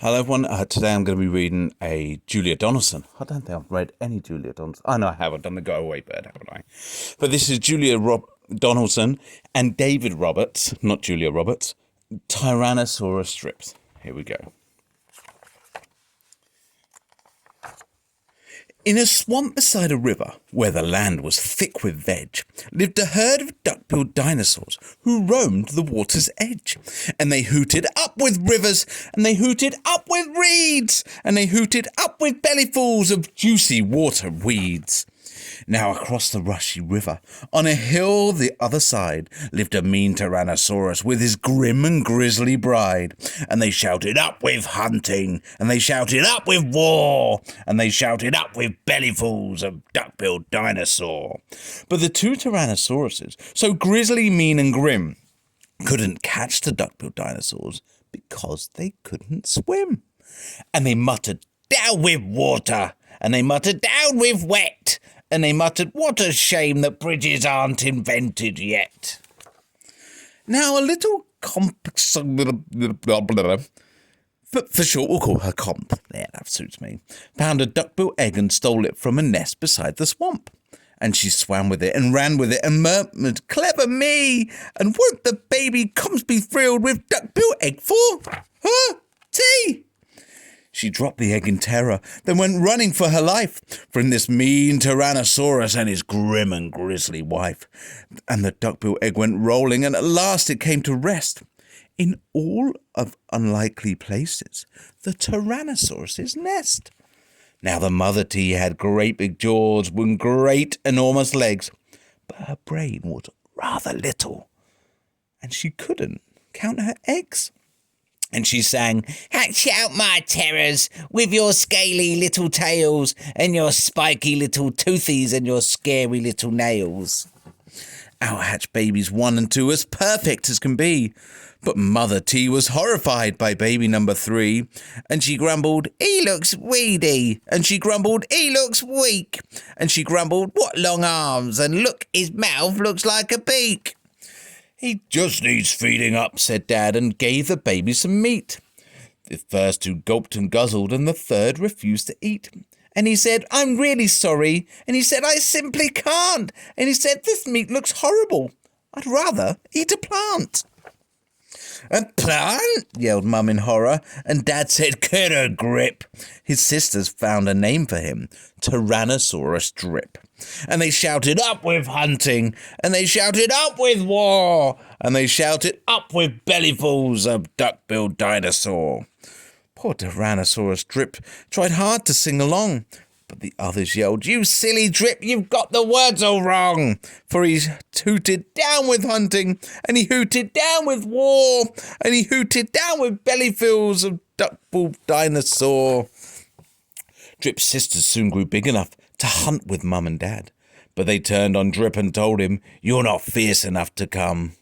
Hello everyone, today I'm going to be reading a Julia Donaldson. I don't think I've read any Julia Donaldson. Oh no, I have. I've done The Go Away Bird, haven't I? But this is Donaldson and David Roberts, not Julia Roberts, Tyrannosaurus strips. Here we go. In a swamp beside a river, where the land was thick with veg, lived a herd of duck-billed dinosaurs who roamed the water's edge. And they hooted up with rivers, and they hooted up with reeds, and they hooted up with bellyfuls of juicy water weeds. Now across the rushy river, on a hill the other side, lived a mean Tyrannosaurus with his grim and grisly bride. And they shouted up with hunting, and they shouted up with war, and they shouted up with bellyfuls of duck-billed dinosaur. But the two Tyrannosauruses, so grisly, mean and grim, couldn't catch the duck-billed dinosaurs because they couldn't swim. And they muttered, "Down with water," and they muttered, "Down with wet," and they muttered, "What a shame that bridges aren't invented yet." Now a little for short we'll call her Comp, yeah, that suits me, found a duck-billed egg and stole it from a nest beside the swamp. And she swam with it and ran with it and murmured, "Clever me! And won't the baby Comps be thrilled with duck-billed egg for her tea?" She dropped the egg in terror, then went running for her life from this mean Tyrannosaurus and his grim and grisly wife. And the duck-billed egg went rolling, and at last it came to rest in all of unlikely places, the Tyrannosaurus's nest. Now the mother tea had great big jaws and great enormous legs, but her brain was rather little, and she couldn't count her eggs. And she sang, "Hatch out my terrors with your scaly little tails and your spiky little toothies and your scary little nails." Out hatched babies 1 and 2 as perfect as can be. But Mother T was horrified by baby number 3, and she grumbled, "He looks weedy," and she grumbled, "He looks weak," and she grumbled, "What long arms, and look, his mouth looks like a beak." "He just needs feeding up," said Dad, and gave the baby some meat. The first 2 gulped and guzzled, and the third refused to eat. And he said, "I'm really sorry." And he said, "I simply can't." And he said, "This meat looks horrible. I'd rather eat a plant." "A plant?" yelled Mum in horror, and Dad said, "Get a grip." His sisters found a name for him, Tyrannosaurus Drip. And they shouted up with hunting, and they shouted up with war, and they shouted up with bellyfuls of duck-billed dinosaur. Poor Tyrannosaurus Drip tried hard to sing along, but the others yelled, "You silly Drip, you've got the words all wrong." For he hooted down with hunting, and he hooted down with war, and he hooted down with bellyfuls of duck-billed dinosaur. Drip's sisters soon grew big enough to hunt with Mum and Dad, but they turned on Drip and told him, "You're not fierce enough to come."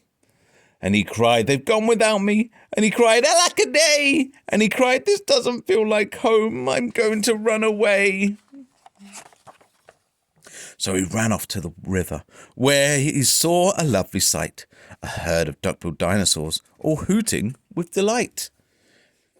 And he cried, "They've gone without me." And he cried, "Alackaday!" And he cried, "This doesn't feel like home. I'm going to run away." So he ran off to the river, where he saw a lovely sight, a herd of duck-billed dinosaurs, all hooting with delight.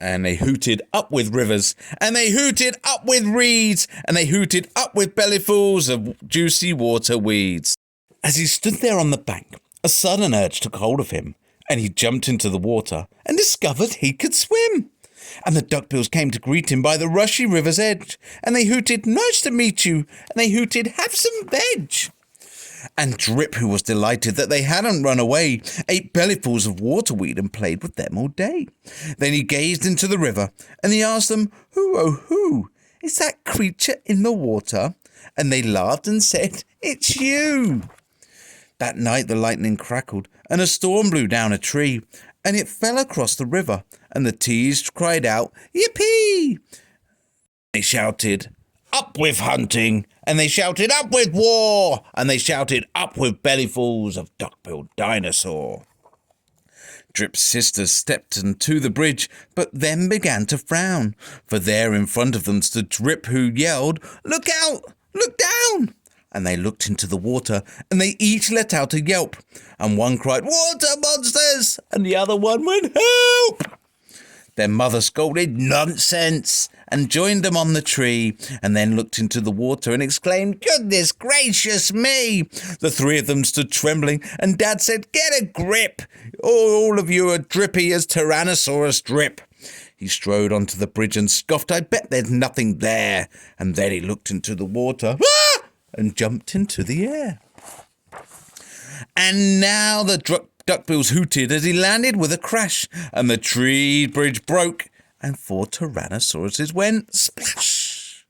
And they hooted up with rivers, and they hooted up with reeds, and they hooted up with bellyfuls of juicy water weeds. As he stood there on the bank, a sudden urge took hold of him, and he jumped into the water and discovered he could swim. And the duckbills came to greet him by the rushy river's edge, and they hooted, "Nice to meet you," and they hooted, "Have some veg." And Drip, who was delighted that they hadn't run away, ate bellyfuls of waterweed and played with them all day. Then he gazed into the river, and he asked them, "Who, oh who, is that creature in the water?" And they laughed and said, "It's you." That night the lightning crackled, and a storm blew down a tree, and it fell across the river, and the teas cried out, "Yippee!" They shouted, "Up with hunting," and they shouted up with war, and they shouted up with bellyfuls of duck-billed dinosaur. Drip's sisters stepped onto the bridge, but then began to frown, for there in front of them stood Drip, who yelled, "Look out! Look down!" And they looked into the water, and they each let out a yelp, and one cried, "Water monsters!" and the other one went, "Help!" Their mother scolded nonsense and joined them on the tree, and then looked into the water and exclaimed, "Goodness gracious me!" The three of them stood trembling, and Dad said, "Get a grip! All of you are drippy as Tyrannosaurus drip." He strode onto the bridge and scoffed, "I bet there's nothing there." And then he looked into the water and jumped into the air. And now the duckbills hooted as he landed with a crash, and the tree bridge broke, and 4 Tyrannosauruses went splash.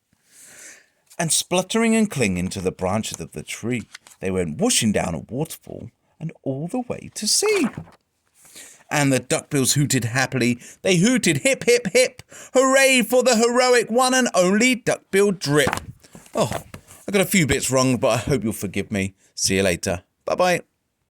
And spluttering and clinging to the branches of the tree, they went whooshing down a waterfall and all the way to sea. And the duckbills hooted happily. They hooted hip, hip, hip. Hooray for the heroic one and only duckbill Drip. Oh, I got a few bits wrong, but I hope you'll forgive me. See you later. Bye-bye.